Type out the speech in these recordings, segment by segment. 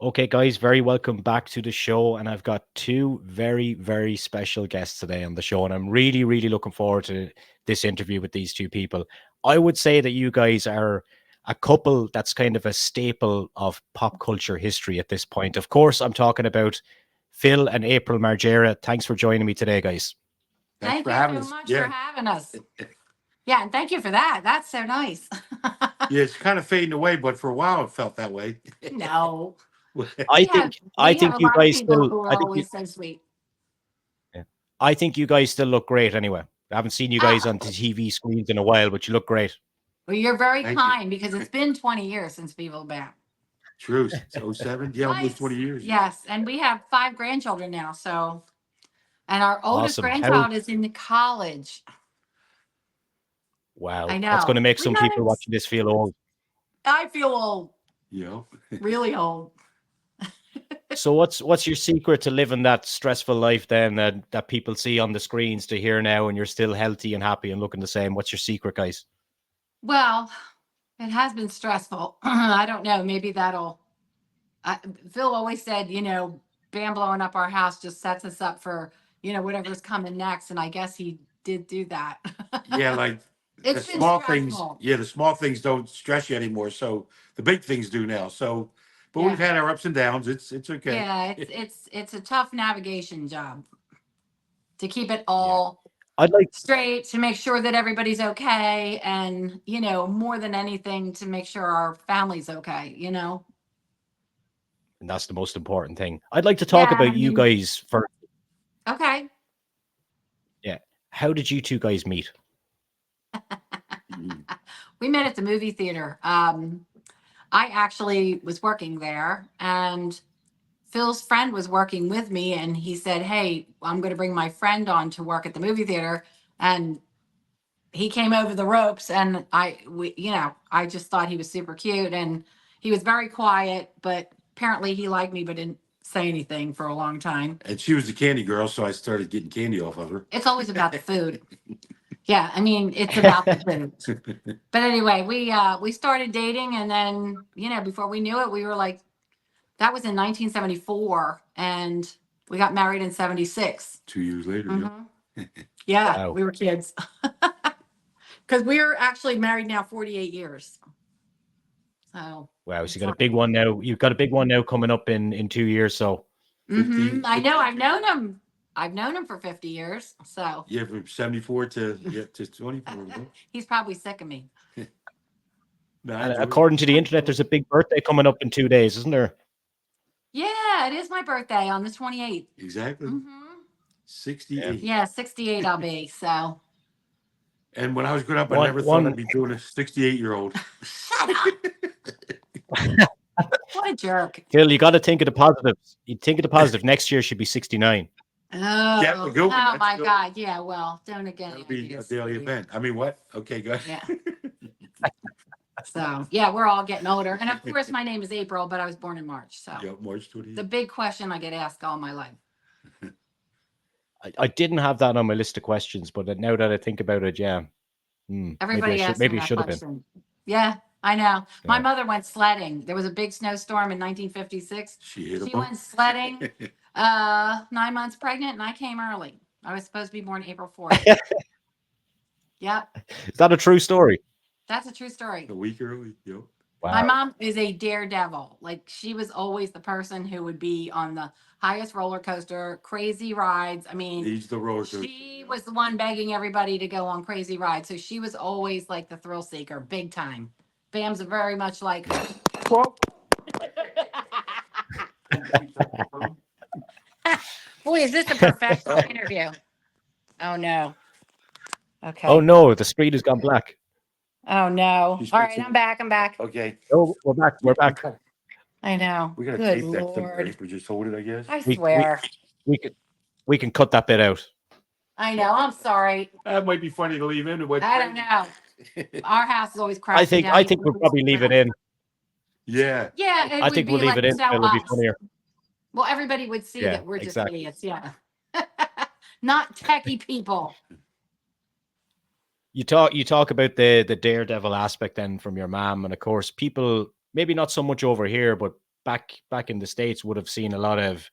Okay, guys, very welcome back to the show. And I've got two very, very special guests today on the show. And I'm really, really looking forward to this interview with these two people. I would say that you guys are a couple that's kind of a staple of pop culture history at this point. Of course, I'm talking about Phil and April Margera. Thanks for joining me today, guys. Thanks Thank for you having so us. much Yeah. for having us. Yeah, and thank you for that. That's so nice. Yeah, it's kind of fading away, but for a while it felt that way. No, I we have think I we have think a you lot of guys people still who I are think you always so sweet. yeah. I think you guys still look great anyway. I haven't seen you guys Ah, on the TV screens in a while, but you look great. well, you're very Thank you. kind because it's been 20 years since we've been. True. It's 07. Yeah, almost 20 years. Yes, and we have 5 grandchildren now. So, and our oldest Awesome. grandchild is in the college. I Wow. That's going to know. make We some got people it. watching this feel old. I feel old, Yeah. really old. So what's your secret to living that stressful life then that people see on the screens to hear now and you're still healthy and happy and looking the same? What's your secret, guys? Well, it has been stressful. I don't know. Maybe that'll. Phil always said, Bam blowing up our house just sets us up for, whatever's coming next. And I guess he did do that. Yeah, like the It's been small things. stressful. Yeah, the small things don't stress you anymore. So the big things do now. So, but we've Yeah. had our ups and downs. It's okay. Yeah, it's a tough navigation job to keep it all I'd like straight, to make sure that everybody's okay, and more than anything, to make sure our family's okay. and that's the most important thing. I'd like to talk Yeah, I about you mean, guys first. okay. Yeah. How did you two guys meet? We met at the movie theater. I actually was working there, and Phil's friend was working with me, and he said, "Hey, I'm going to bring my friend on to work at the movie theater." And he came over the ropes, and I just thought he was super cute, and he was very quiet, but apparently he liked me, but didn't say anything for a long time. And she was the candy girl, so I started getting candy off of her. It's always about the food. Yeah, I mean, it's about the food. But anyway, we started dating, and then before we knew it, we were like, that was in 1974, and we got married in 76. 2 years later. Mhm. Yeah, Wow. we were kids. Because we're actually married now 48 years. So Wow. So you got a big one now. You've got a big one now coming up in 2 years. So I know. I've known him. I've known him for 50 years. So Yeah, from 74 to 24. he's probably sick of me. No, I and enjoy it. according to the internet, there's a big birthday coming up in 2 days, isn't there? Yeah, it is my birthday on the 28th. Exactly. Mm-hmm. 68. Yeah, 68 I'll be. So And when I was growing up, I One- never thought one- I'd be doing a 68-year-old. shut up. What a jerk. Phil, you got to think of the positives. You think of the positive. Next year should be 69. Oh, Yeah, we're good one. oh That's my good. God. Yeah, well, don't again. That'll be a daily event. I mean, what? Okay, good. Yeah. So yeah, we're all getting older. And of course my name is April, but I was born in March. So Yeah, March 20th. the big question I get asked all my life. I didn't have that on my list of questions, but now that I think about it, yeah. Everybody asks Maybe me it that should have been. question. Yeah, I know. My Yeah. mother went sledding. There was a big snowstorm in 1956. She hit She him. went sledding, 9 months pregnant, and I came early. I was supposed to be born April 4th. Yep, Is that a true story? that's a true story. A week early. Yep. Wow. My mom is a daredevil. Like, she was always the person who would be on the highest roller coaster, crazy rides. I mean, He's the roller coaster. she was the one begging everybody to go on crazy rides. So she was always like the thrill seeker, big time. Bam's very much like. Boy, is this a professional interview? Oh no. Okay. Oh no, the screen has gone black. Oh no. She's All right, fixing- I'm back. I'm back. Okay. Oh, we're back. We're back. I know. We got to Good tape that Lord. somewhere. We just hold it, I guess. I We- swear. We can cut that bit out. I know. I'm sorry. That might be funny to leave in. I don't know. Our house is always crashing down. I think we'll probably leave it in. Yeah. Yeah, it I would think be we'll leave like it in. so It'll be us. funnier. Well, everybody would see Yeah, that we're just exactly. idiots. Yeah. Not techie people. You talk about the daredevil aspect then from your mom, and of course people maybe not so much over here, but back in the States would have seen a lot of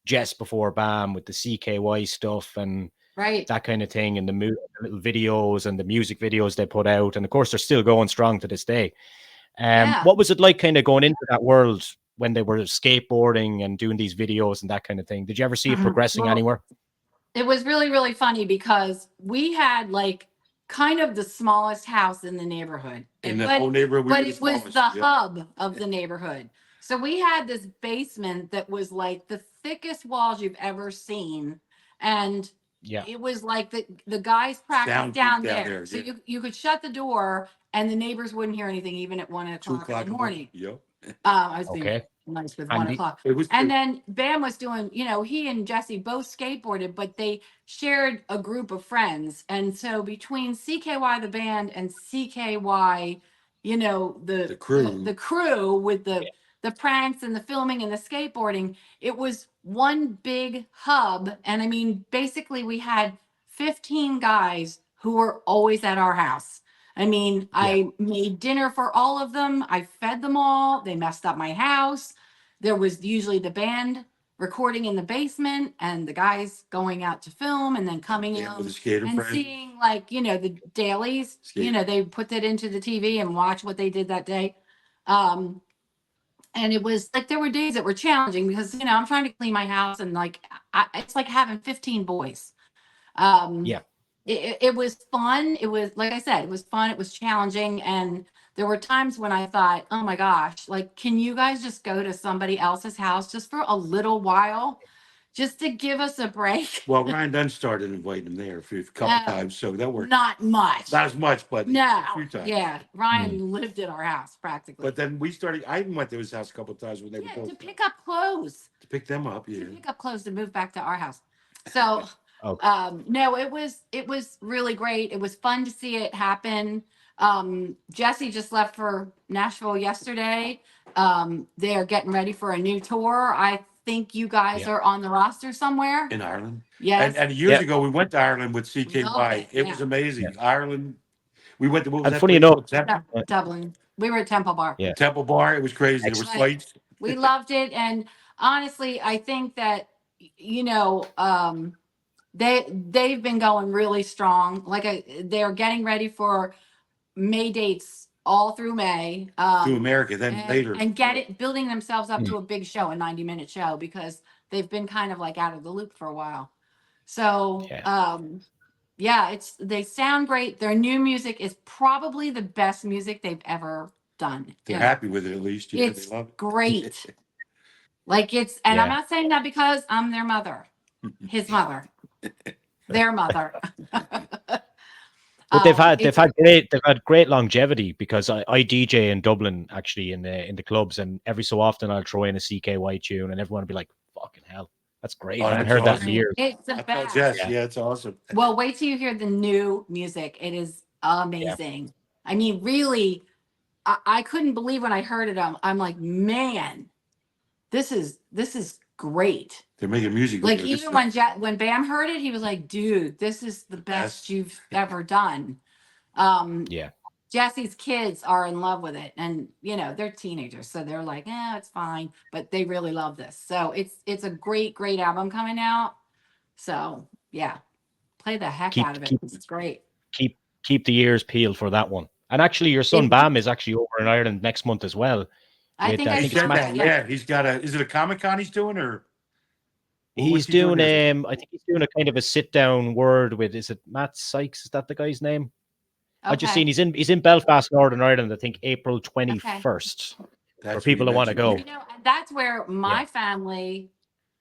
Jess before Bam with the CKY stuff and Right. that kind of thing, and the little videos and the music videos they put out, and of course they're still going strong to this day. Yeah. What was it like kind of going into that world when they were skateboarding and doing these videos and that kind of thing? Did you ever see it progressing Well, anywhere? it was really, really funny because we had like kind of the smallest house in the neighborhood. In the whole neighborhood, we But were the it was smallest. the Yep. hub of the neighborhood. So we had this basement that was like the thickest walls you've ever seen. And Yeah. it was like the guys practiced Sound down booth down there. there, So yeah. you could shut the door and the neighbors wouldn't hear anything even at 1 2 o'clock in the morning. Yep. I was being Okay. nice with And 1 o'clock. It was And then Bam was doing, he and Jesse both skateboarded, but they shared a group of friends. And so between CKY the band and CKY, the crew. the crew with the pranks and the filming and the skateboarding, it was one big hub. And I mean, basically we had 15 guys who were always at our house. I mean, I made dinner for all of them. I fed them all. They messed up my house. There was usually the band recording in the basement and the guys going out to film and then coming Yeah, in with the skater and friend. seeing like, the dailies, Skater. they put that into the TV and watch what they did that day. And it was like, there were days that were challenging because, I'm trying to clean my house and like, it's like having 15 boys. Yeah. It was fun. It was, like I said, it was fun. It was challenging. And there were times when I thought, oh my gosh, like, can you guys just go to somebody else's house just for a little while, just to give us a break? Well, Ryan Dunn started inviting them there for a couple times, so that worked. Not much. Not as much, but No. a few times. Yeah. Ryan lived at our house practically. But then we started. I even went to his house a couple of times when they were both to pick up clothes. to pick them up. To Yeah. pick up clothes to move back to our house. So Okay. no, it was really great. It was fun to see it happen. Jesse just left for Nashville yesterday. They are getting ready for a new tour. I think you guys are on the roster somewhere. In Ireland. Yes. And years ago, we went to Ireland with CKY. Loved it, Was amazing. Ireland. We went to, what was And that funny place enough, called? Dublin. We were at Temple Bar. Yeah. Temple Bar. It was crazy. There were Excellent. fights. We loved it. And honestly, I think that, they've been going really strong. Like they're getting ready for May dates all through May. To America, then and, later. and building themselves up to a big show, a 90-minute show, because they've been kind of like out of the loop for a while. So they sound great. Their new music is probably the best music they've ever done. They're happy with it at least. Yeah, It's they love it. great. Like I'm not saying that because I'm their mother, his mother, their mother. But they've had great longevity because I DJ in Dublin actually in the clubs, and every so often I'll throw in a CKY tune and everyone will be like, "Fucking hell, that's great! Oh, I haven't that's heard that in awesome. years." It's the I best. told Jess, yeah, it's awesome. Well, wait till you hear the new music. It is amazing. I mean, really, I couldn't believe when I heard it. I'm like, man, this is great. They're making music. Like even when Bam heard it, he was like, dude, this is the best you've ever done. Jesse's kids are in love with it, and they're teenagers, so they're like, it's fine, but they really love this. So it's a great album coming out. So yeah, play the heck out of it. It's great. Keep the ears peeled for that one. And actually, your son Bam is actually over in Ireland next month as well. I think it's that. Yeah, he's got is it a Comic-Con he's doing, or he's doing I think he's doing a kind of a sit down word with, is it Matt Sykes? Is that the guy's name? I just seen he's in Belfast, Northern Ireland. I think April 21st. For people that want to go. And that's where my family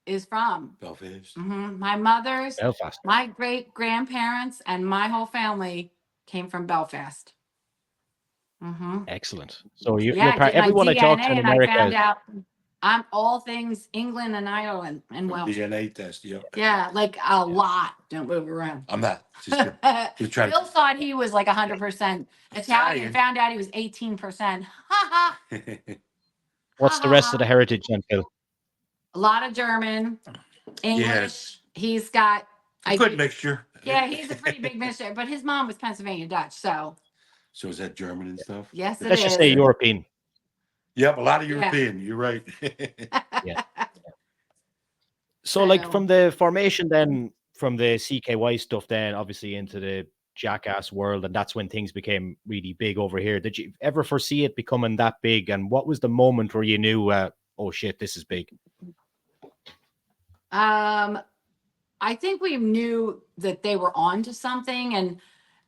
is from. Belfast. My mother's, Belfast. My great grandparents, and my whole family came from Belfast. Excellent. So you're everyone I talk to in America. I found out I'm all things England and Ireland and Welsh. DNA test, yeah, like a lot. Don't move around. I'm not. Just trying. Phil thought he was like 100% Italian. Found out he was 18%. What's the rest of the heritage, then, Phil? A lot of German, English. Yes. He's got a good mixture. Yeah, he's a pretty big mixture. But his mom was Pennsylvania Dutch, so. So is that German and stuff? Yes, Let's just say European. Yep, a lot of Yeah. European. You're right. Yeah. So, like from the formation, then from the CKY stuff, then obviously into the Jackass world, and that's when things became really big over here. Did you ever foresee it becoming that big? And what was the moment where you knew, oh shit, this is big? I think we knew that they were on to something,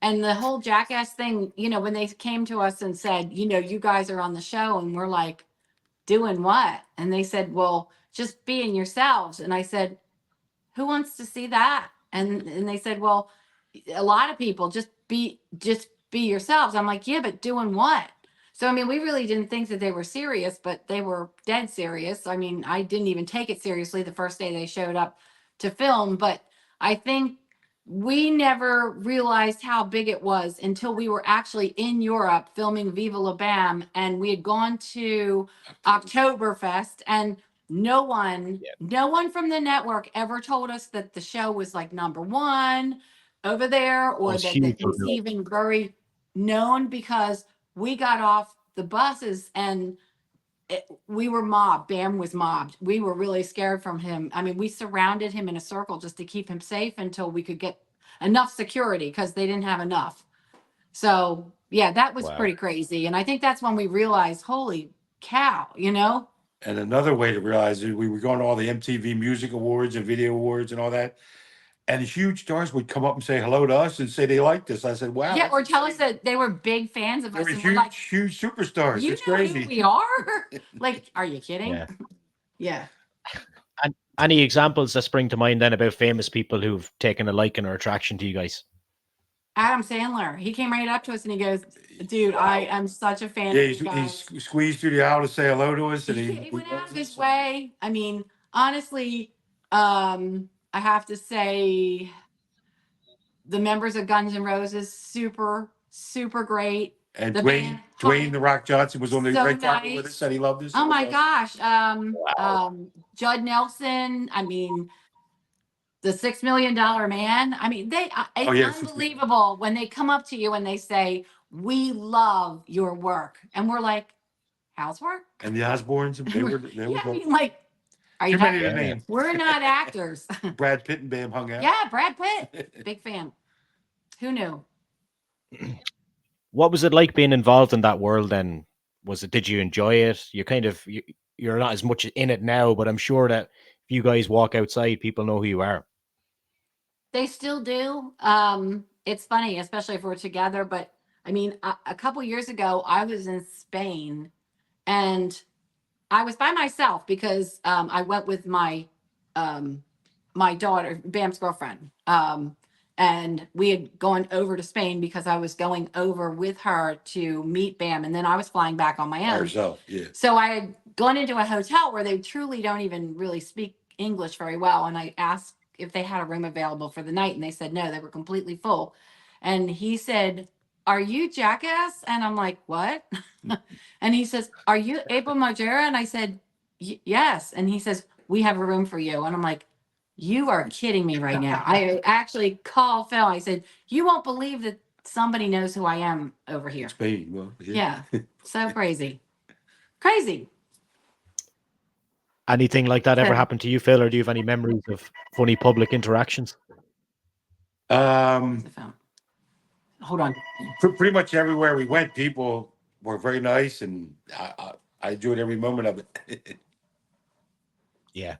and the whole Jackass thing, you know, when they came to us and said, you know, you guys are on the show, and we're like, doing what? And they said, well, just being yourselves. And I said, who wants to see that? And they said, well, a lot of people just be yourselves. I'm like, yeah, but doing what? So I mean, we really didn't think that they were serious, but they were dead serious. I mean, I didn't even take it seriously the first day they showed up to film, but I think we never realized how big it was until we were actually in Europe filming Viva La Bam, and we had gone to Oktoberfest, and no one from the network ever told us that the show was like #1 over there, or it's that huge it was over there. even very known, because we got off the buses and we were mobbed. Bam was mobbed. We were really scared from him. I mean, we surrounded him in a circle just to keep him safe until we could get enough security, because they didn't have enough. So yeah, that was Wow. pretty crazy. And I think that's when we realized, holy cow, you know? And another way to realize it, we were going to all the MTV Music Awards and Video Awards and all that. And huge stars would come up and say hello to us and say they liked us. I said, wow. Yeah, that's or tell us insane. that they were big fans of They us, were and we're like, huge superstars. you It's know crazy. who we are? Like, are you kidding? Yeah. Yeah. And any examples that spring to mind then about famous people who've taken a liking or attraction to you guys? Adam Sandler, he came right up to us and he goes, dude, I am such a fan Yeah, of you he guys. squeezed through the aisle to say hello to us. And He went out of his way. I mean, honestly, I have to say the members of Guns N' Roses, super, super great. And The band, Dwayne The Rock Johnson was on the so red carpet with nice. us. Said he loved us. Oh my gosh. Wow. Judd Nelson. I mean, the $6 Million Man. I mean, it's yes. unbelievable when they come up to you and they say, we love your work. And we're like, how's work? And the Osbournes, they were Yeah, I mean, like, are you too many to happy? name. We're not actors. Brad Pitt and Bam hung out. Yeah, Brad Pitt, big fan. Who knew? What was it like being involved in that world then? Did you enjoy it? You're not as much in it now, but I'm sure that if you guys walk outside, people know who you are. They still do. It's funny, especially if we're together. But I mean, a couple years ago, I was in Spain, and I was by myself because I went with my daughter, Bam's girlfriend. And we had gone over to Spain because I was going over with her to meet Bam, and then I was flying back on my By own. herself, yeah. So I had gone into a hotel where they truly don't even really speak English very well. And I asked if they had a room available for the night, and they said no, they were completely full. And he said, are you Jackass? And I'm like, what? And he says, are you Phil Margera? And I said, yes. And he says, we have a room for you. And I'm like, you are kidding me right now. I actually called Phil. I said, you won't believe that somebody knows who I am over here. Spain, well, Yeah. So crazy. Crazy. Anything like that ever So- happened to you, Phil, or do you have any memories of funny public interactions? The phone. Hold on. Pretty much everywhere we went, people were very nice, and I enjoyed every moment of it. Yeah.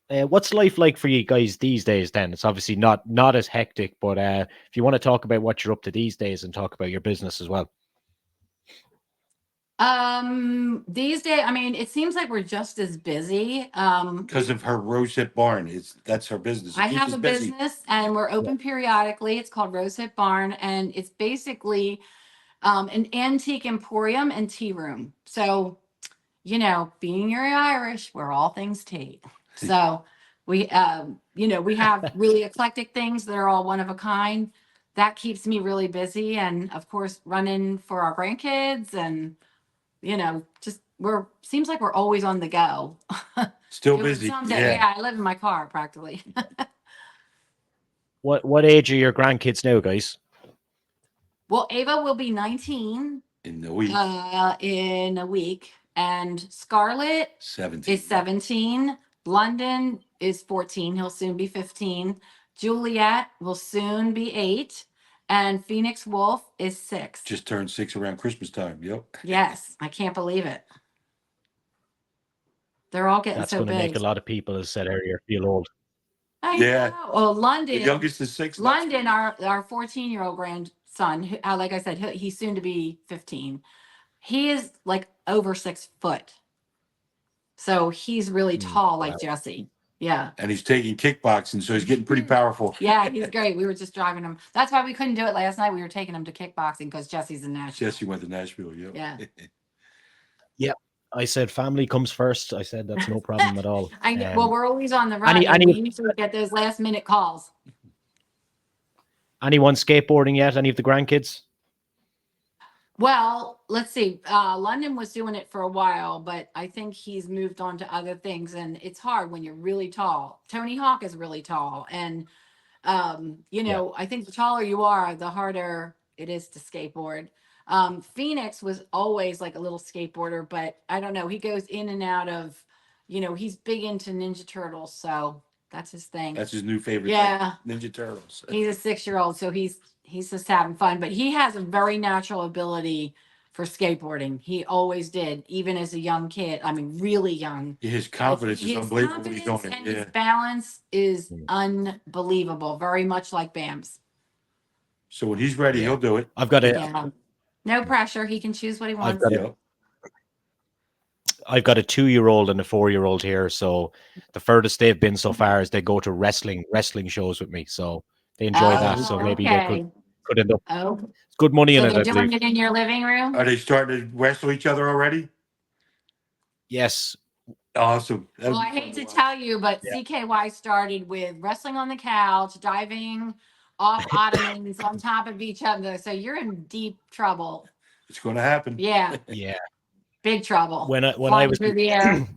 What's life like for you guys these days then? It's obviously not as hectic, but if you want to talk about what you're up to these days and talk about your business as well. These days, I mean, it seems like we're just as busy. Because of her Rosehip Barn, that's her business. It I keeps have us a busy. business and we're open periodically. It's called Rosehip Barn, and it's basically an antique emporium and tea room. So, you know, being you're Irish, we're all things tea. So we, we have really eclectic things that are all one of a kind. That keeps me really busy, and of course, running for our grandkids, and just seems like we're always on the go. Still Doing busy. something. Yeah. Yeah, I live in my car practically. What age are your grandkids now, guys? Well, Ava will be 19 in the week. In a week. And Scarlett 17. is 17. London is 14. He'll soon be 15. Juliet will soon be 8. And Phoenix Wolf is 6. Just turned 6 around Christmas time. Yep. Yes, I can't believe it. They're all getting That's so going to make big. a lot of people, as said earlier, feel old. I Yeah. know. Oh, The London. youngest is 6. London, our 14-year-old grandson, like I said, he's soon to be 15. He is like over 6 foot. So he's really tall, like Jesse. Yeah. And he's taking kickboxing, so he's getting pretty powerful. Yeah, he's great. We were just driving him. That's why we couldn't do it last night. We were taking him to kickboxing because Jesse's in Nashville. Jesse went to Nashville. Yep. Yeah. Yeah. I said family comes first. I said that's no problem at all. Well, we're always on the run. And we usually get those last minute calls. Anyone skateboarding yet? Any of the grandkids? Well, let's see. London was doing it for a while, but I think he's moved on to other things, and it's hard when you're really tall. Tony Hawk is really tall, and I think the taller you are, the harder it is to skateboard. Phoenix was always like a little skateboarder, but I don't know. He goes in and out of, he's big into Ninja Turtles, so that's his thing. That's his new favorite. Yeah. Thing, Ninja Turtles. He's a 6-year-old, so he's just having fun. But he has a very natural ability for skateboarding. He always did, even as a young kid. I mean, really young. His confidence is unbelievable when he's doing it. And his balance is unbelievable, very much like Bam's. So when he's ready, he'll do it. I've got it. No pressure. He can choose what he wants. I've got a 2-year-old and a 4-year-old here. So the furthest they've been so far is they go to wrestling shows with me. So they enjoy that. So maybe they could end up. It's good money in it. They're doing it in your living room? Are they starting to wrestle each other already? Yes. Awesome. Well, I hate to tell you, but CKY started with wrestling on the couch, diving off ottomans on top of each other. So you're in deep trouble. It's going to happen. Yeah. Yeah. Big trouble. When I was through the air.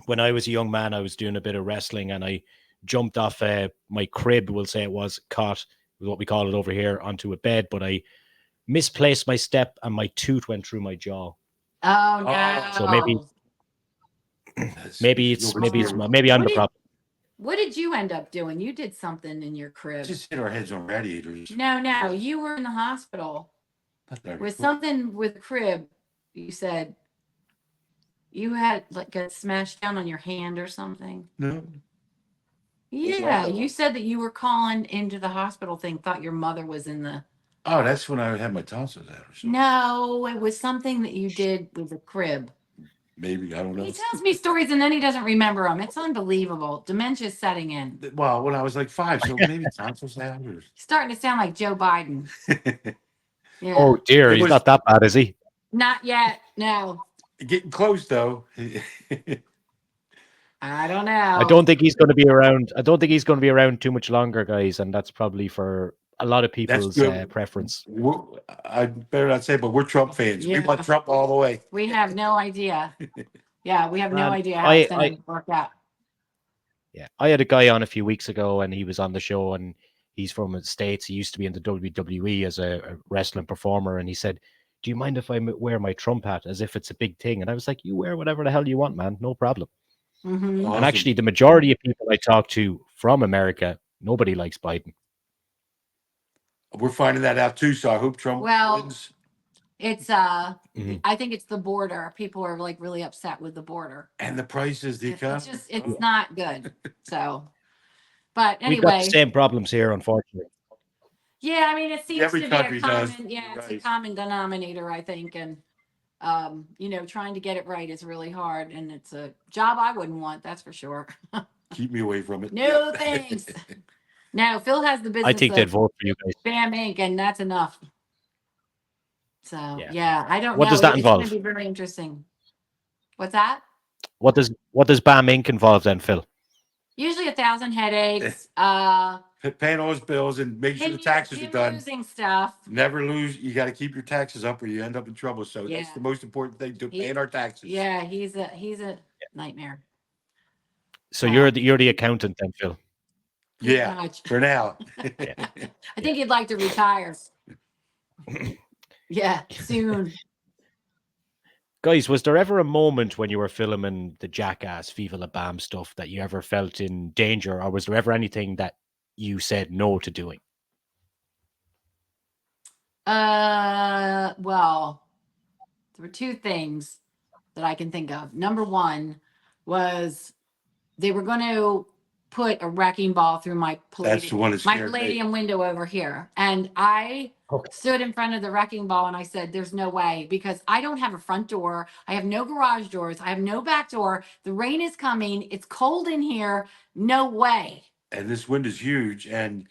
when I was a young man, I was doing a bit of wrestling and I jumped off my crib, we'll say it was, cot, what we call it over here, onto a bed, but I misplaced my step and my tooth went through my jaw. Oh no. So maybe I'm the problem. What did you end up doing? You did something in your crib. Just hit our heads on radiators. No. You were in the hospital with something with crib. You said you had like got smashed down on your hand or something. No. Yeah, you said that you were calling into the hospital thing, thought your mother was in the. Oh, that's when I had my tonsils out or something. No, it was something that you did with the crib. Maybe, I don't know. He tells me stories and then he doesn't remember them. It's unbelievable. Dementia's setting in. Well, when I was like 5, so maybe tonsils out. Or... Starting to sound like Joe Biden. Yeah. Oh dear, he's not that bad, is he? Not yet. No. Getting close though. I don't know. I don't think he's going to be around. I don't think he's going to be around too much longer, guys, and that's probably for a lot of people's preference. I better not say, but we're Trump fans. We want Trump all the way. We have no idea. Yeah, we have no idea how it's going to work out. Yeah, I had a guy on a few weeks ago, and he was on the show, and he's from the States. He used to be in the WWE as a wrestling performer, and he said, "Do you mind if I wear my Trump hat as if it's a big thing?" And I was like, "You wear whatever the hell you want, man. No problem." Mm-hmm. Awesome. And actually, the majority of people I talk to from America, nobody likes Biden. We're finding that out too, so I hope Trump wins. It's I think it's the border. People are like really upset with the border. And the prices, the economy. It's not good. So but anyway. We've got the same problems here, unfortunately. Yeah, I mean it seems Every to be a country common does. it's a common denominator, I think. And trying to get it right is really hard. And it's a job I wouldn't want, that's for sure. Keep me away from it. No, thanks. No, Phil has the business. I think they'd vote for you guys. Bam Inc., and that's enough. So I don't know. What does that involve? It's going to be very interesting. What's that? What does BAM Inc. involve then, Phil? Usually 1,000 headaches. Paying all his bills and making sure the taxes are done. Losing stuff. Never lose. You got to keep your taxes up or you end up in trouble. So that's the most important thing, paying our taxes. Yeah, he's a nightmare. So you're the accountant then, Phil? Yeah, for now. I think he'd like to retire. Yeah, soon. Guys, was there ever a moment when you were filming the Jackass Viva La Bam stuff that you ever felt in danger, or was there ever anything that you said no to doing? Well, there were two things that I can think of. Number one was they were going to put a wrecking ball through That's the one that my scared me. palladium window over here, and I Okay. stood in front of the wrecking ball and I said, "There's no way because I don't have a front door. I have no garage doors. I have no back door. The rain is coming. It's cold in here. No way." And this window's huge, and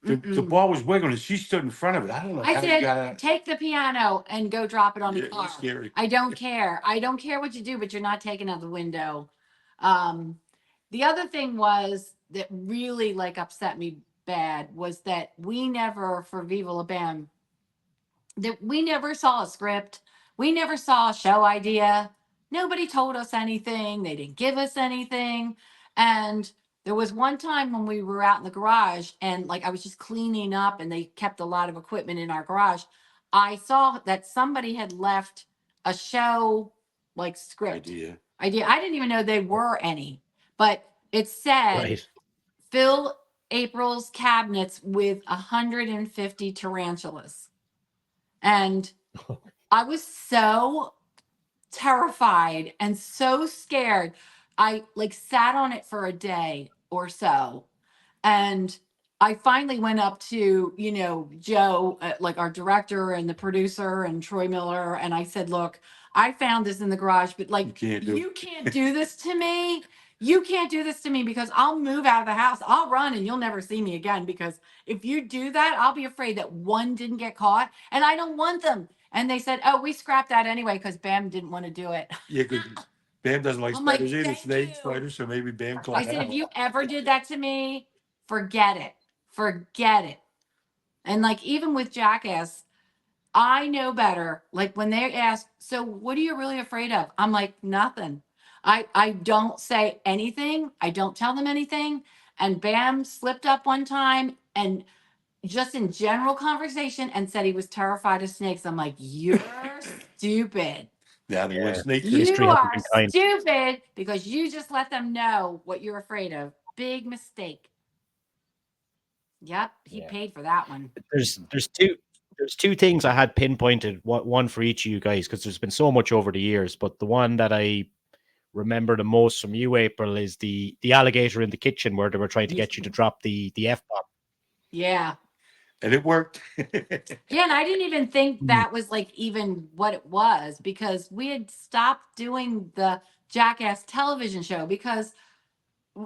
the Mm-mm. ball was wiggling, and she stood in front of it. I don't know I how you said, got out. take the piano and go drop it on the Yeah, it was car. scary. I don't care. I don't care what you do, but you're not taking out the window. Um, the other thing was that really like upset me bad was that we never for Viva La Bam that we never saw a script. We never saw a show idea. Nobody told us anything. They didn't give us anything. And there was one time when we were out in the garage and like I was just cleaning up and they kept a lot of equipment in our garage. I saw that somebody had left a show like script Idea. idea. I didn't even know they were any, but it said Right. fill April's cabinets with 150 tarantulas. And I was so terrified and so scared. I like sat on it for a day or so. And I finally went up to, Joe, like our director and the producer and Troy Miller. And I said, look, I found this in the garage, but like, you can't do this to me. You can't do this to me because I'll move out of the house. I'll run and you'll never see me again. Because if you do that, I'll be afraid that one didn't get caught and I don't want them. And they said, oh, we scrapped that anyway because Bam didn't want to do it. Yeah, because Bam doesn't like I'm like, spiders either, thank snake you. spiders, so maybe Bam I climbed said, if out. you ever did that to me, forget it. Forget it. And like, even with Jackass, I know better. Like when they ask, so what are you really afraid of? I'm like, nothing. I don't say anything. I don't tell them anything. And Bam slipped up one time and just in general conversation and said he was terrified of snakes. I'm like, you're stupid. Now they want Yeah. snake. History You hasn't are been kind. stupid because you just let them know what you're afraid of. Big mistake. Yep, he Yeah. paid for that one. There's two things I had pinpointed, one for each of you guys, because there's been so much over the years. But the one that I remember the most from you, April, is the alligator in the kitchen where they were trying to get you to drop the F bomb. Yeah. And it worked. Yeah, and I didn't even think that was like even what it was because we had stopped doing the Jackass television show because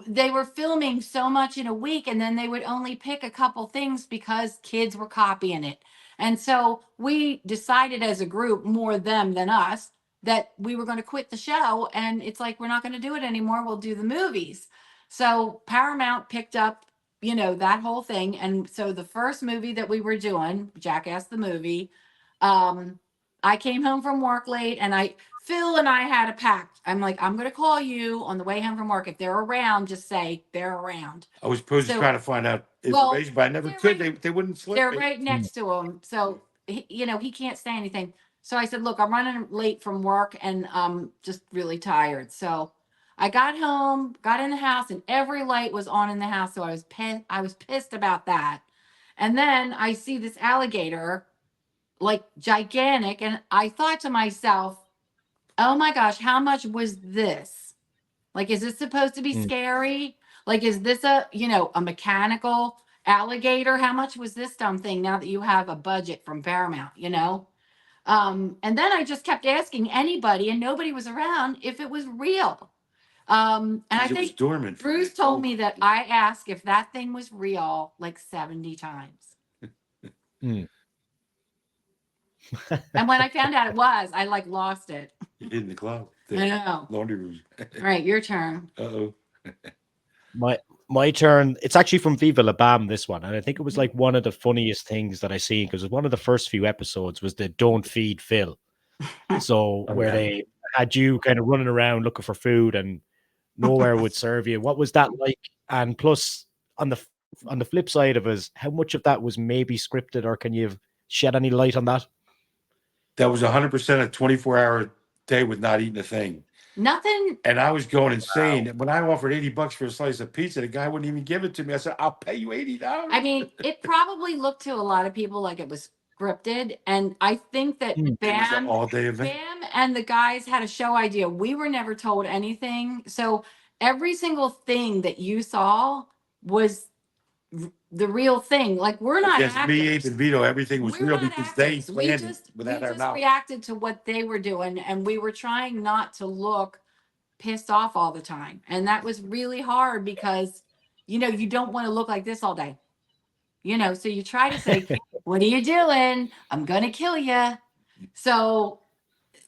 they were filming so much in a week and then they would only pick a couple things because kids were copying it. And so we decided as a group, more them than us, that we were going to quit the show and it's like we're not going to do it anymore. We'll do the movies. So Paramount picked up, that whole thing. And so the first movie that we were doing, Jackass the movie, um, I came home from work late and Phil and I had a pact. I'm like, I'm going to call you on the way home from work. If they're around, just say they're around. I was supposed to So, try to find out well, information, but I never they're could. right, They wouldn't slip they're me. right next to him. So, he can't say anything. So I said, look, I'm running late from work and I'm just really tired. So I got home, got in the house, and every light was on in the house. So I was pissed about that. And then I see this alligator, like gigantic, and I thought to myself, oh my gosh, how much was this? Like, is this supposed to be Mm. scary? Like, is this a mechanical alligator? How much was this dumb thing now that you have a budget from Paramount? And then I just kept asking anybody, and nobody was around if it was real. And I It was think dormant. Bruce told me that I asked if that thing was real like 70 times. Mm. And when I found out it was, I like lost it. You hid in the closet. I know. Laundry room. All right, your turn. Uh-oh. My turn. It's actually from Viva La Bam, this one, and I think it was like one of the funniest things that I seen because one of the first few episodes was the "Don't Feed Phil," so where they had you kind of running around looking for food and nowhere would serve you. What was that like? And plus, on the flip side of us, how much of that was maybe scripted, or can you shed any light on that? that was 100% a 24-hour day with not eating a thing. Nothing. And I was going insane. When I offered $80 for a slice of pizza, the guy wouldn't even give it to me. I said, I'll pay you $80. I mean, it probably looked to a lot of people like it was scripted. And I think that Mm. It was an all-day event. Bam and the guys had a show idea. We were never told anything. So every single thing that you saw was the real thing. Like, we're not Against me, Abe, actors. and Vito, everything was We're real not because they actors. We planned it just without our knowledge. reacted to what they were doing, and we were trying not to look pissed off all the time. And that was really hard because, you know, you don't want to look like this all day. You know, so you try to say, what are you doing? I'm going to kill you. So,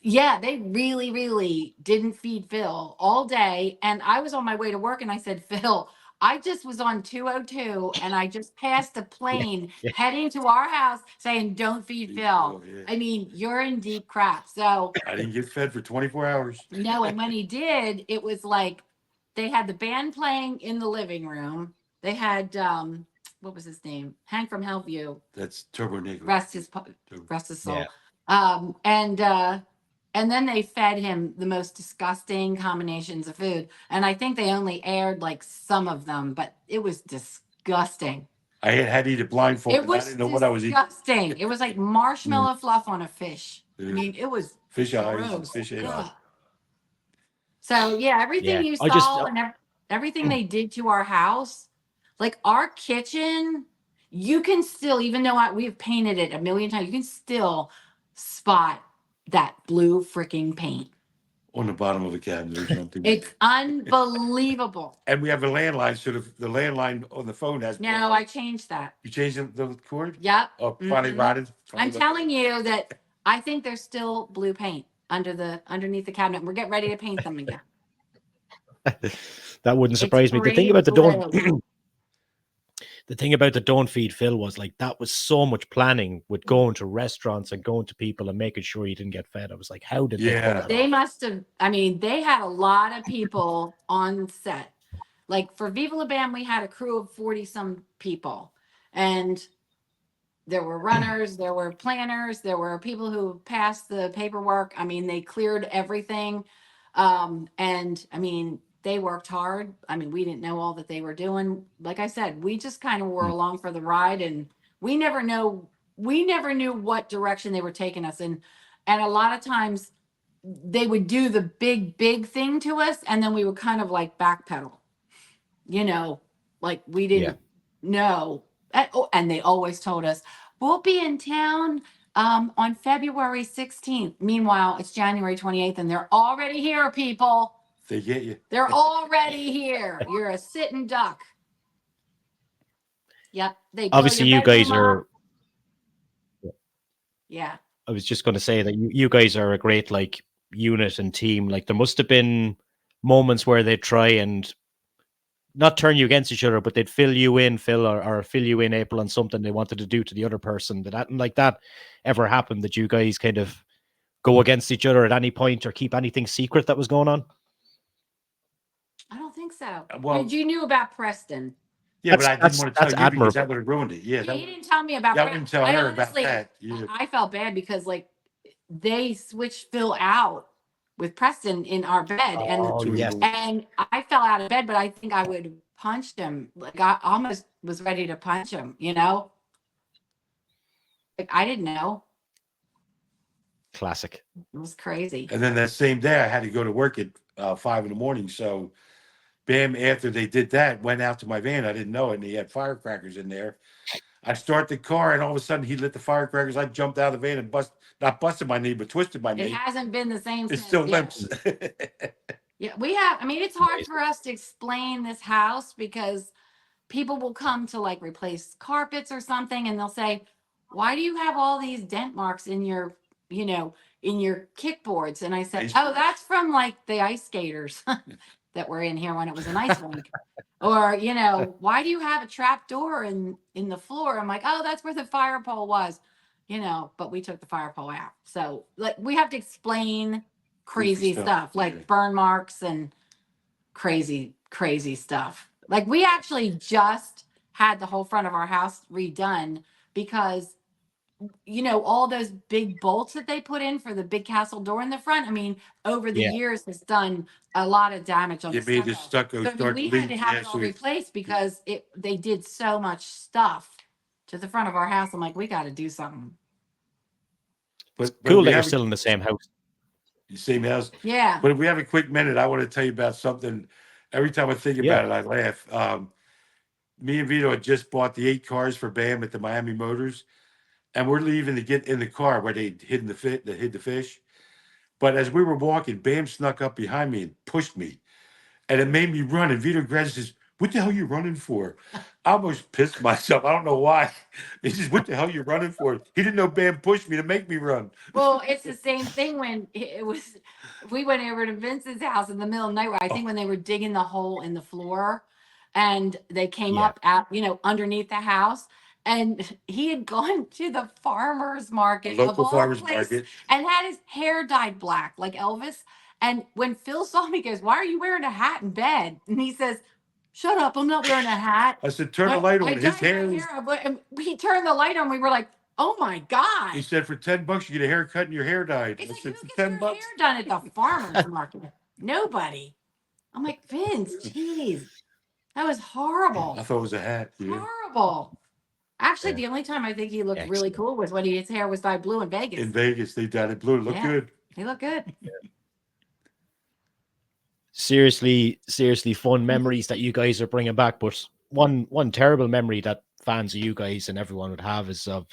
yeah, they really, really didn't feed Phil all day. And I was on my way to work and I said, Phil, I just was on 202 and I just passed a plane Yeah. heading to our house saying, don't feed Phil. Oh, yeah. I mean, you're in deep crap. So, I didn't get fed for 24 hours. no, and when he did, it was like they had the band playing in the living room. They had what was his name? Hank from Hellview. That's Turbo Negro. Rest his soul. Yeah. And then they fed him the most disgusting combinations of food. And I think they only aired like some of them, but it was disgusting. I had to eat it blindfolded. It was I didn't know what I was eating. disgusting. It was like marshmallow fluff on a fish. I mean, it was Fish eyes and gross. fish head. Ugh. So yeah, everything Yeah. you I just- saw and everything they did to our house, like our kitchen, you can still, even though we've painted it a million times, you can still spot that blue freaking paint. On the bottom of a cabinet or something. It's unbelievable. And we have a landline, so the landline on the phone has. No, I changed that. You changed the cord? Yep. Oh, finally Mhm. rotted. I'm telling you that I think there's still blue paint underneath the cabinet. We're getting ready to paint them again. That wouldn't It's surprise me. The thing great about the blue. don't the thing about the don't feed Phil was like that was so much planning with going to restaurants and going to people and making sure you didn't get fed. I was like, how did they pull that They off? must have, I mean, they had a lot of people on set. Like for Viva La Bam, we had a crew of 40 some people. And there were runners, there were planners, there were people who passed the paperwork. I mean, they cleared everything. And I mean, they worked hard. I mean, we didn't know all that they were doing. Like I said, we just kind of were along for the ride, and we never knew what direction they were taking us in. And a lot of times they would do the big thing to us, and then we would kind of like backpedal, you know, like we didn't know. And they always told us, we'll be in town on February 16th. Meanwhile, it's January 28th, and they're already here, people. They get you. They're already here. You're a sitting duck. Yep. They blow Obviously, your you guys bedroom are. up. Yeah. I was just going to say that you guys are a great like unit and team. Like there must have been moments where they try and not turn you against each other, but they'd fill you in, Phil, or fill you in, April, on something they wanted to do to the other person. Did that like that ever happen? That you guys kind of go against each other at any point or keep anything secret that was going on? I don't think so. Well- you knew about Preston. Yeah, but I That's- didn't want to that's tell you because that admirable. would have ruined it. Yeah, Yeah, you didn't tell me about I Preston. wouldn't tell I her about honestly- that. Yeah. I felt bad because like they switched Phil out with Preston in our bed, Oh, yes. and I fell out of bed, but I think I would have punched him. Like I almost was ready to punch him, you know? Like I didn't know. Classic. It was crazy. And then that same day, I had to go to work at 5 a.m. So, Bam, after they did that, went out to my van. I didn't know it, and he had firecrackers in there. I start the car, and all of a sudden, he lit the firecrackers. I jumped out of the van and not busted my knee, but twisted my It knee. hasn't been the same It since. still yeah. limps. Yeah, we have. I mean, it's hard Amazing. for us to explain this house because people will come to like replace carpets or something, and they'll say, "Why do you have all these dent marks in your, you know, in your kickboards?" And I said, Ice "Oh, boards. that's from like the ice skaters that were in here when it was an ice rink." Or, you know, "Why do you have a trap door in the floor?" I'm like, "Oh, that's where the fire pole was." You know, but we took the fire pole out. So like we have to explain crazy stuff, stuff like yeah. burn marks and crazy stuff. Like we actually just had the whole front of our house redone because you know, all those big bolts that they put in for the big castle door in the front. I mean, over the Yeah. years has done a lot of damage on You the made the stucco. stucco So I mean, start to we had leak. to have Yeah, it all so replaced because they did so much stuff to the front of our house. I'm like, we got to do something. It's but cool we that you're have still in the same house. the same house. Yeah. But if we have a quick minute, I want to tell you about something. Every time I think Yeah. about it, I laugh. Me and Vito had just bought the 8 cars for Bam at the Miami Motors, and we're leaving to get in the car where they hid the fish. But as we were walking, Bam snuck up behind me and pushed me, and it made me run. And Vito grabs says, "What the hell are you running for?" I almost pissed myself. I don't know why. He says, "What the hell are you running for?" He didn't know Bam pushed me to make me run. Well, it's the same thing when we went over to Vince's house in the middle of the night, where I think Oh. when they were digging the hole in the floor and they came Yeah. up at, you know, underneath the house, and he had gone to the farmer's market of Local all farmers places market. and had his hair dyed black like Elvis. And when Phil saw me, he goes, "Why are you wearing a hat in bed?" And he says, "Shut up, I'm not wearing a hat. I said, "Turn the light on." His dyed my hair was. hair." And he turned the light on. We were like, "Oh my God." He said, "For $10, you get a haircut and your hair dyed." He's I like, said, "Who "For gets $10 their hair done at the farmer's market?" Nobody. I'm like, "Vince, jeez, that was I horrible. thought it was a hat. Yeah. Horrible." Actually, Yeah. the only time I think he looked really Excellent. cool was when his hair was dyed blue in Vegas. In Vegas, they dyed it blue. It looked Yeah. good. He looked good. Seriously fun memories that you guys are bringing back. But one terrible memory that fans of you guys and everyone would have is of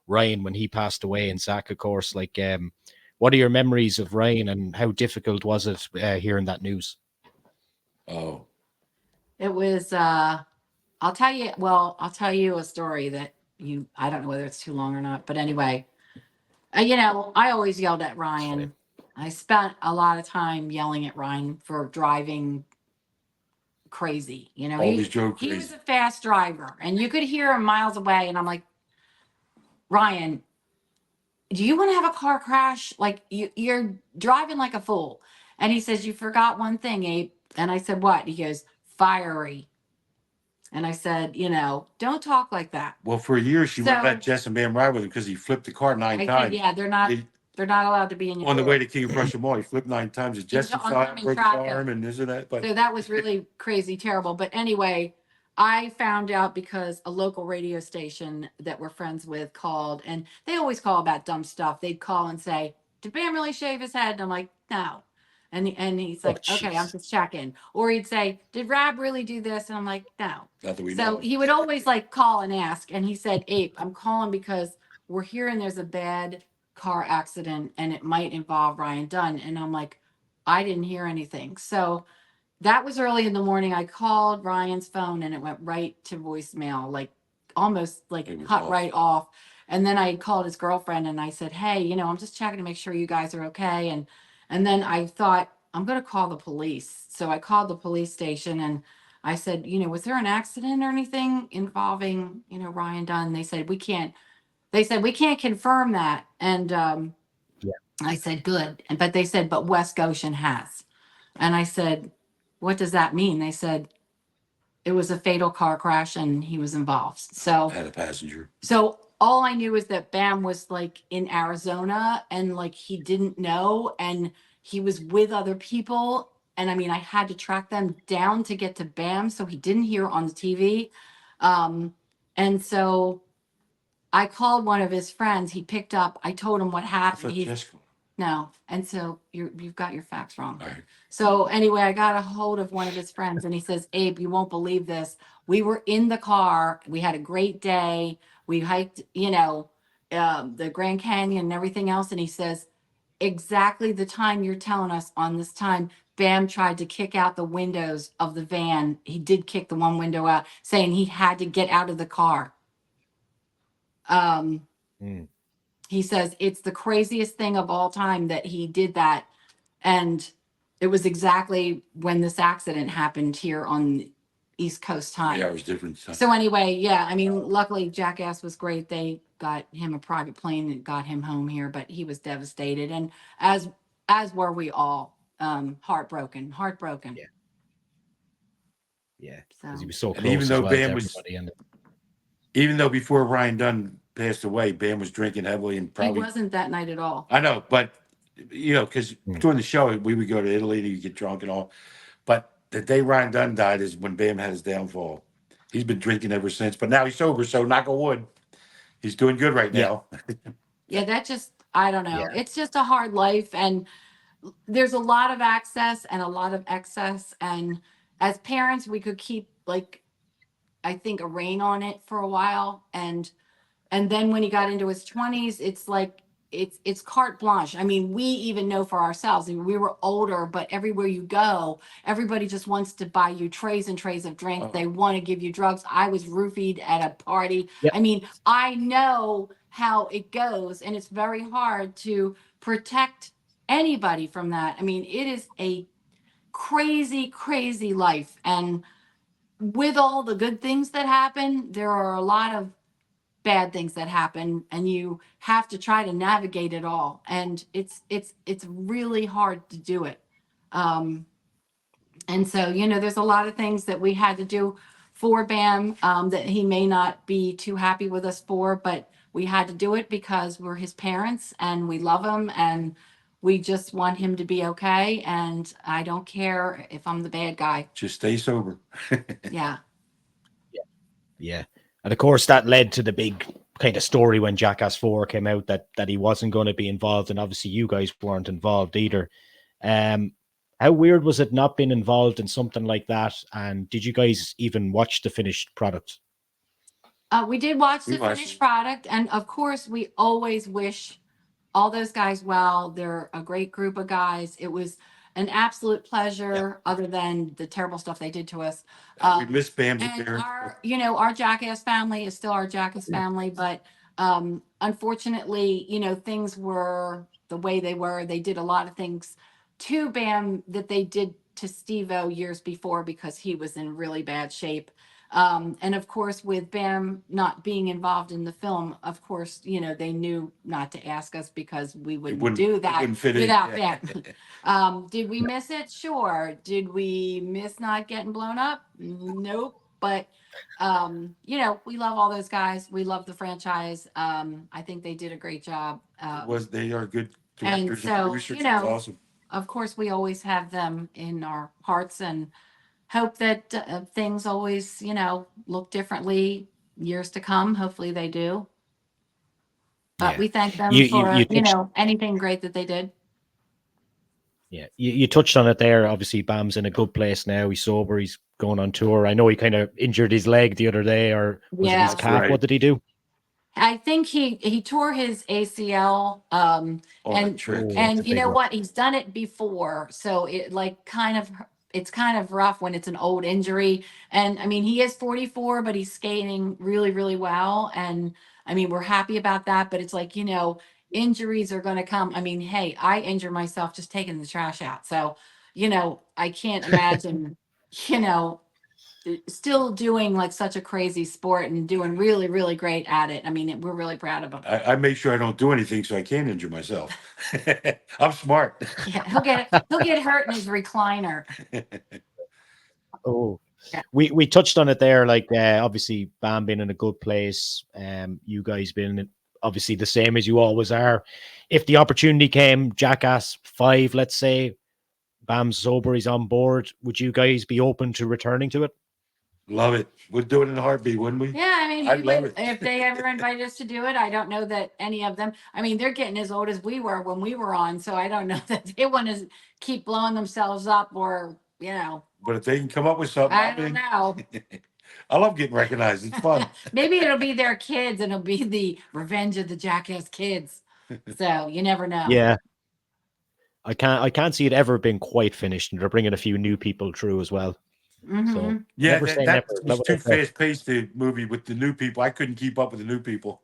Ryan when he passed away in Zach, of course. Like, what are your memories of Ryan and how difficult was it hearing that news? Oh, It was I'll tell you a story that I don't know whether it's too long or not, but anyway, you know, I always yelled at Ryan. I spent a lot of time yelling at Ryan for driving crazy. You know, always drove he was crazy. a fast driver and you could hear him miles away. And I'm like, "Ryan, do you want to have a car crash? Like you're driving like a fool." And he says, "You forgot one thing, Abe." And I said, "What?" He goes, "Fiery." And I said, "You know, don't talk like that." Well, for a year, she wouldn't So let Jess and Bam ride with him because he flipped the car 9 I said, times. "Yeah, they're not allowed to be in your On the way car." to King of Prussia Mall, he flipped 9 times. His He was Jesse on side coming broke his traffic. arm and this and that. But So that was really crazy, terrible. But anyway, I found out because a local radio station that we're friends with called, and they always call about dumb stuff. They'd call and say, "Did Bam really shave his head?" And I'm like, "No." And he's Oh, like, "Okay, I'm jeez. just checking." Or he'd say, "Did Rab really do this?" And I'm like, "No." not that we So know. he would always like call and ask. And he said, "Ape, I'm calling because we're hearing there's a bad car accident and it might involve Ryan Dunn." And I'm like, "I didn't hear anything." So that was early in the morning. I called Ryan's phone and it went right to voicemail, like almost like It was cut off. right off. And then I called his girlfriend and I said, "Hey, you know, I'm just checking to make sure you guys are okay." And then I thought, I'm going to call the police. So I called the police station and I said, "You know, was there an accident or anything involving, you know, Ryan Dunn?" They said, we can't confirm that. And Yeah. I said, "Good." But they said, "But West Goshen has." And I said, "What does that mean?" They said, "It was a fatal car crash and he was involved." Had a passenger. So all I knew is that Bam was like in Arizona and like he didn't know and he was with other people. And I mean, I had to track them down to get to Bam. So he didn't hear on the TV. And so I called one of his friends. He picked up. I told him what I happened. thought Jessica. No. And so you've got your facts wrong. All right. So anyway, I got a hold of one of his friends and he says, "Abe, you won't believe this. We were in the car. We had a great day. We hiked, you know, the Grand Canyon and everything else." And he says, "Exactly the time you're telling us on this time, Bam tried to kick out the windows of the van. He did kick the one window out, saying he had to get out of the car." Mm. He says it's the craziest thing of all time that he did that. And it was exactly when this accident happened here on East Coast 3 time. hours difference. So anyway, yeah, I mean, luckily Jackass was great. They got him a private plane that got him home here, but he was devastated. And as were we all, heartbroken. Yeah. Yeah. So Because he was so And even close as though well to Bam was, everybody. And even though before Ryan Dunn passed away, Bam was drinking heavily and He probably. wasn't that night at all. I know, but because Mm. during the show we would go to Italy to get drunk and all. But the day Ryan Dunn died is when Bam had his downfall. He's been drinking ever since, but now he's sober. So knock on wood, he's doing good right Yeah. now. Yeah, that just, I don't know. Yeah. It's just a hard life, and there's a lot of access and a lot of excess. And as parents, we could keep, like, I think, a rein on it for a while. And then when he got into his 20s, it's like it's carte blanche. I mean, we even know for ourselves. I mean, we were older, but everywhere you go, everybody just wants to buy you trays and trays of drinks. Oh. They want to give you drugs. I was roofied at a party. Yep. I mean, I know how it goes, and it's very hard to protect anybody from that. I mean, it is a crazy, crazy life. And with all the good things that happen, there are a lot of bad things that happen, and you have to try to navigate it all, and it's really hard to do it. And so, there's a lot of things that we had to do for Bam, that he may not be too happy with us for, but we had to do it because we're his parents and we love him, and we just want him to be okay. And I don't care if I'm the bad guy. Just stay sober. Yeah. Yeah. And of course, that led to the big kind of story when Jackass 4 came out that he wasn't going to be involved. And obviously, you guys weren't involved either. How weird was it not being involved in something like that? And did you guys even watch the finished product? We did watch We the watched finished it. product, and of course, we always wish all those guys well. They're a great group of guys. It was an absolute pleasure, other than the terrible stuff they did to us. We miss Bam's And appearance. our Jackass family is still our Jackass family, but unfortunately, things were the way they were. They did a lot of things to Bam that they did to Steve-O years before, because he was in really bad shape. And of course, with Bam not being involved in the film, of course, they knew not to ask us, because we wouldn't do It that wouldn't fit in. without Yeah. Bam. Did we miss it? Sure. Did we miss not getting blown up? Nope. But we love all those guys. We love the franchise. I think they did a great job. They are good And directors and so, producers. It was awesome. of course, we always have them in our hearts, and hope that things always, look differently years to come. Hopefully they do. But Yeah. we thank them You for, touched, anything great that they did. yeah, you touched on it there. Obviously, Bam's in a good place now. He's sober. He's going on tour. I know he kind of injured his leg the other day, or was it his Yeah. calf? Right. What did he do? I think he tore his ACL. On a And trick. Oh, that's and a you big know one. what? He's done it before, so it's kind of rough when it's an old injury. And I mean, he is 44, but he's skating really, really well. And I mean, we're happy about that. But it's like, injuries are going to come. I mean, hey, I injure myself just taking the trash out. So, I can't imagine, you know, still doing like such a crazy sport and doing really, really great at it. I mean, we're really proud of him. I make sure I don't do anything so I can't injure myself. I'm smart. Yeah, he'll get hurt in his recliner. Oh, Yeah. we touched on it there. Like, obviously, Bam being in a good place. You guys being obviously the same as you always are. If the opportunity came, Jackass 5, let's say, Bam's sober, he's on board. Would you guys be open to returning to it? Love it. We'd do it in a heartbeat, wouldn't we? Yeah, I mean, I'd love it. if they ever invited us to do it, I don't know that any of them, I mean, they're getting as old as we were when we were on, so I don't know that they want to keep blowing themselves up, or, But if they can come up with something, I don't know. I love getting recognized. It's fun. Maybe it'll be their kids, and it'll be the Revenge of the Jackass Kids. So you never know. Yeah. I can't see it ever being quite finished, and they're bringing a few new people through as well. Mhm. So Yeah, never say that never. was too fast paced. The movie with the new people, I couldn't keep up with the new people.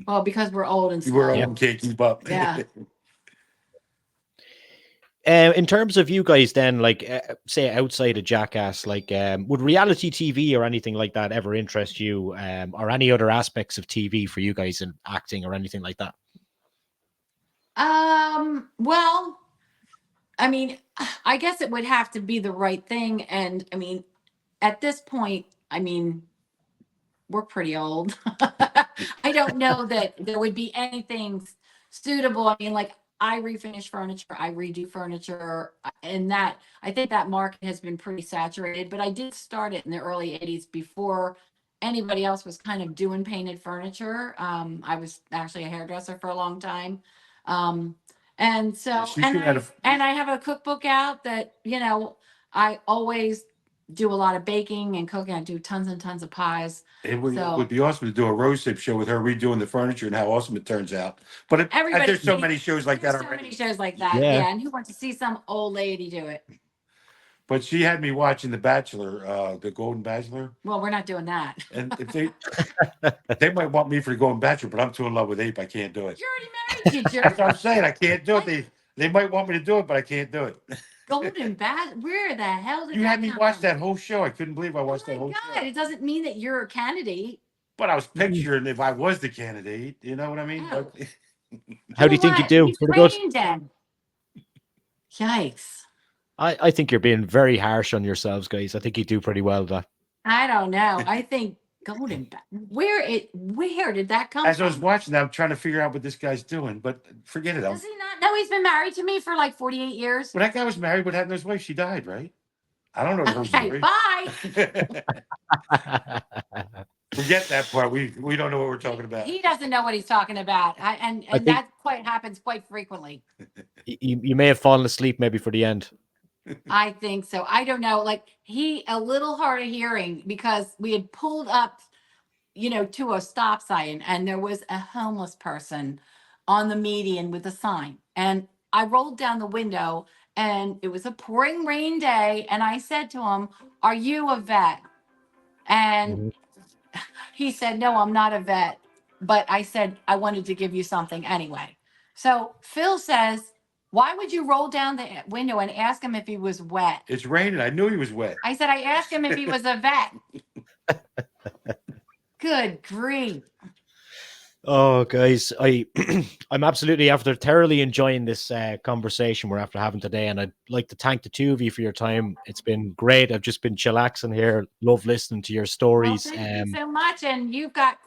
Well, because we're old and We're slow. old and can't keep up. Yeah. In terms of you guys, then, like, say outside of Jackass, like, would reality TV or anything like that ever interest you, or any other aspects of TV for you guys in acting or anything like that? Well, I mean, I guess it would have to be the right thing. And I mean, at this point, I mean, we're pretty old. I don't know that there would be anything suitable. I mean, like I refinish furniture, I redo furniture, and that I think that market has been pretty saturated. But I did start it in the early '80s before anybody else was kind of doing painted furniture. I was actually a hairdresser for a long time. Um, and so, She should have. and I have a cookbook out that, I always do a lot of baking and cooking. I do tons and tons of pies. It would, So- would be awesome to do a rose tip show with her redoing the furniture and how awesome it turns out. But there's so many shows like that There's so already. many shows like that. Yeah. Yeah. And who wants to see some old lady do it? But she had me watching The Bachelor, the Golden Bachelor. Well, we're not doing that. And if they might want me for the Golden Bachelor, but I'm too in love with Ape. I can't do it. You're already married, you jerk. That's what I'm saying. I can't do it. They might want me to do it, but I can't do it. Golden Bat. Where the hell did You that had me come watch from? that whole show. I couldn't believe I Oh watched that my whole God! show. It doesn't mean that you're a candidate. But I was picturing if I was the candidate. You know what I mean? Oh. How do you think you do? He's Pretty good? brain dead. Yikes! I think you're being very harsh on yourselves, guys. I think you do pretty well at that. I don't know. I think Golden Bat. Where did that come As I from? was watching, I'm trying to figure out what this guy's doing. But forget it. Does he not know he's been married to me for like 48 years? When that guy was married, what happened to his wife? She died, right? I don't know the whole Okay, story. bye. Forget that part. We don't know what we're talking about. He doesn't know what he's talking about. And think- that happens quite frequently. You may have fallen asleep maybe for the end. I think so. I don't know. Like a little hard of hearing because we had pulled up, to a stop sign and there was a homeless person on the median with a sign. And I rolled down the window and it was a pouring rain day. And I said to him, "Are you a vet?" And he said, "No, I'm not a vet." But I said, "I wanted to give you something anyway." So Phil says, "Why would you roll down the window and ask him if he was wet?" It's raining. I knew he was wet. I said, "I asked him if he was a vet." Good grief. Oh, guys, I'm absolutely after thoroughly enjoying this conversation we're after having today, and I'd like to thank the two of you for your time. It's been great. I've just been chillaxing here. Love listening to your Well, stories. thank you so much. And you've got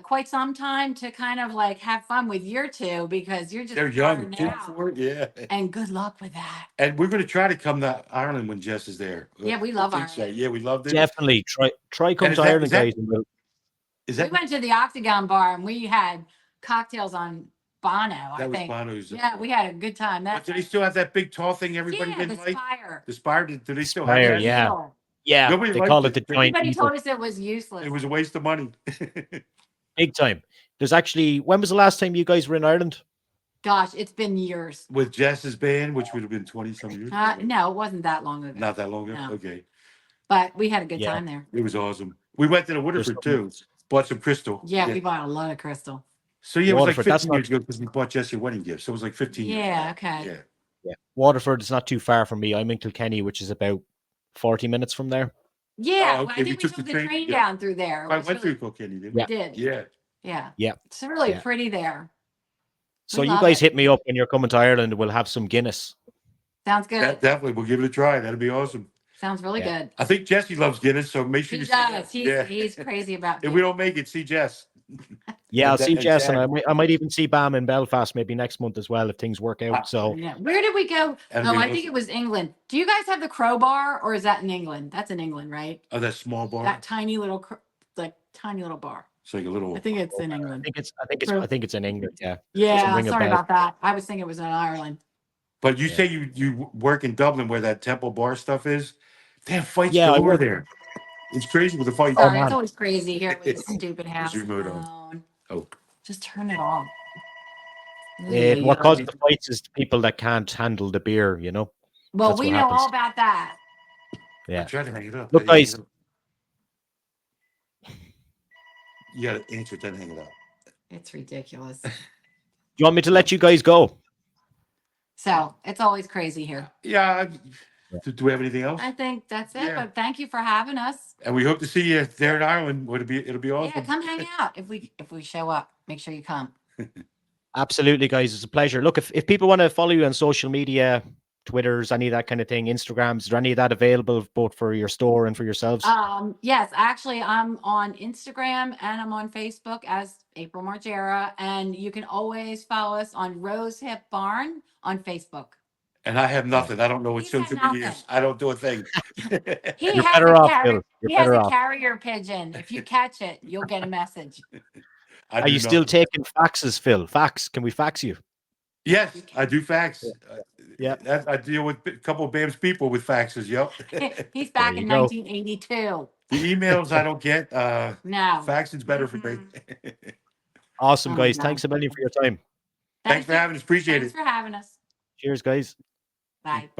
quite some time to kind of like have fun with your two because you're just They're young. starting out. 2, 4, yeah. And good luck with that. And we're going to try to come to Ireland when Jess is there. Yeah, we love I think so. Ireland. Yeah, we loved it. Definitely try come is to that- Ireland, is that- guys. and we'll- Is We that went to the Octagon Bar and we had cocktails on Bono, I that was think. Bono's? Yeah, we had a good time. But do they still have that big tall thing everybody yeah, didn't the like? Spire. The Spire? Do they still Spire, have that? yeah. Deal. Yeah, Nobody they liked call it. it the giant Everybody eagle. told us it was useless. It was a waste of money. Big time. There's actually, when was the last time you guys were in Ireland? Gosh, it's been years. With Jess's band, which would have been 20 some years ago. No, it wasn't that long ago. Not that long ago? No. Okay. But we had a good Yeah. time there. It was awesome. We went to the Woodford too. Bought some crystal. Yeah, we bought a lot of crystal. So yeah, it was like Waterford, that's 15 years ago because we bought Jesse a wedding gift. So it was like 15 years Yeah, ago. okay. Yeah. Yeah. Waterford is not too far from me. I'm in Kilkenny, which is about 40 minutes from there. Yeah, Oh, well, okay, I we think we took took the the train, train yeah. down through there. It I was went really- through Kilkenny, didn't We we? did. Yeah. Yeah. Yeah. It's really Yeah. pretty there. So We you love guys it. hit me up when you're coming to Ireland and we'll have some Guinness. Sounds good. Definitely. We'll give it a try. That'd be awesome. Sounds really Yeah. good. I think Jesse loves Guinness, so make sure He you see does. that. He's crazy about If it. we don't make it, see Jess. Yeah, I'll And see Dan- Jess and Dan. I might even see Bam in Belfast maybe next month as well if things work out. So Yeah. Where did we go? That'd Oh, be I think awesome. it was England. Do you guys have the crowbar or is that in England? That's in England, right? Oh, that small bar. That tiny little, tiny little bar. It's like a little. I think it's in I England. think it's in England, yeah. Yeah, ring a sorry bell. about that. I was thinking it was in Ireland. But you Yeah. say you work in Dublin where that Temple Bar stuff is. They have fights Yeah, I galore work- there. It's crazy with the fights. Sorry, man. it's always crazy here with this stupid house Is your mood on? phone. Oh. Just turn it off. What causes the fights is the people that can't handle the beer, you know? Well, that's we what know happens. all about that. Yeah. I'm trying to hang it up. Look, How do you guys. hang it up? You gotta answer it, then hang it up. It's ridiculous. Do you want me to let you guys go? So it's always crazy here. Yeah. Do we have anything else? I think that's it. Yeah. But thank you for having us. And we hope to see you there in Ireland. It'll be Yeah, awesome. come hang out if we show up. Make sure you come. Absolutely, guys. It's a pleasure. Look, if people want to follow you on social media, Twitters, any of that kind of thing, Instagrams? Is there any of that available both for your store and for yourselves? Yes, actually, I'm on Instagram and I'm on Facebook as April Margera, and you can always follow us on Rose Hip Barn on Facebook. And I have nothing. I don't know what He's got social media is. nothing. I don't do a thing. He You're has better a off, carrier. Phil. You're He has better a off. carrier pigeon. If you catch it, you'll get a message. I Are do you still nothing. taking faxes, Phil? Fax? Can we fax you? Yes, I do fax. Yeah. I deal with a couple of Bam's people with faxes. Yep. He's back There in you go. 1982. The emails I don't get. No. Faxing's better for me. Awesome, Oh my guys. God. Thanks a million for your time. Thanks for having us. Appreciate Thanks it. for having us. Cheers, guys. Bye.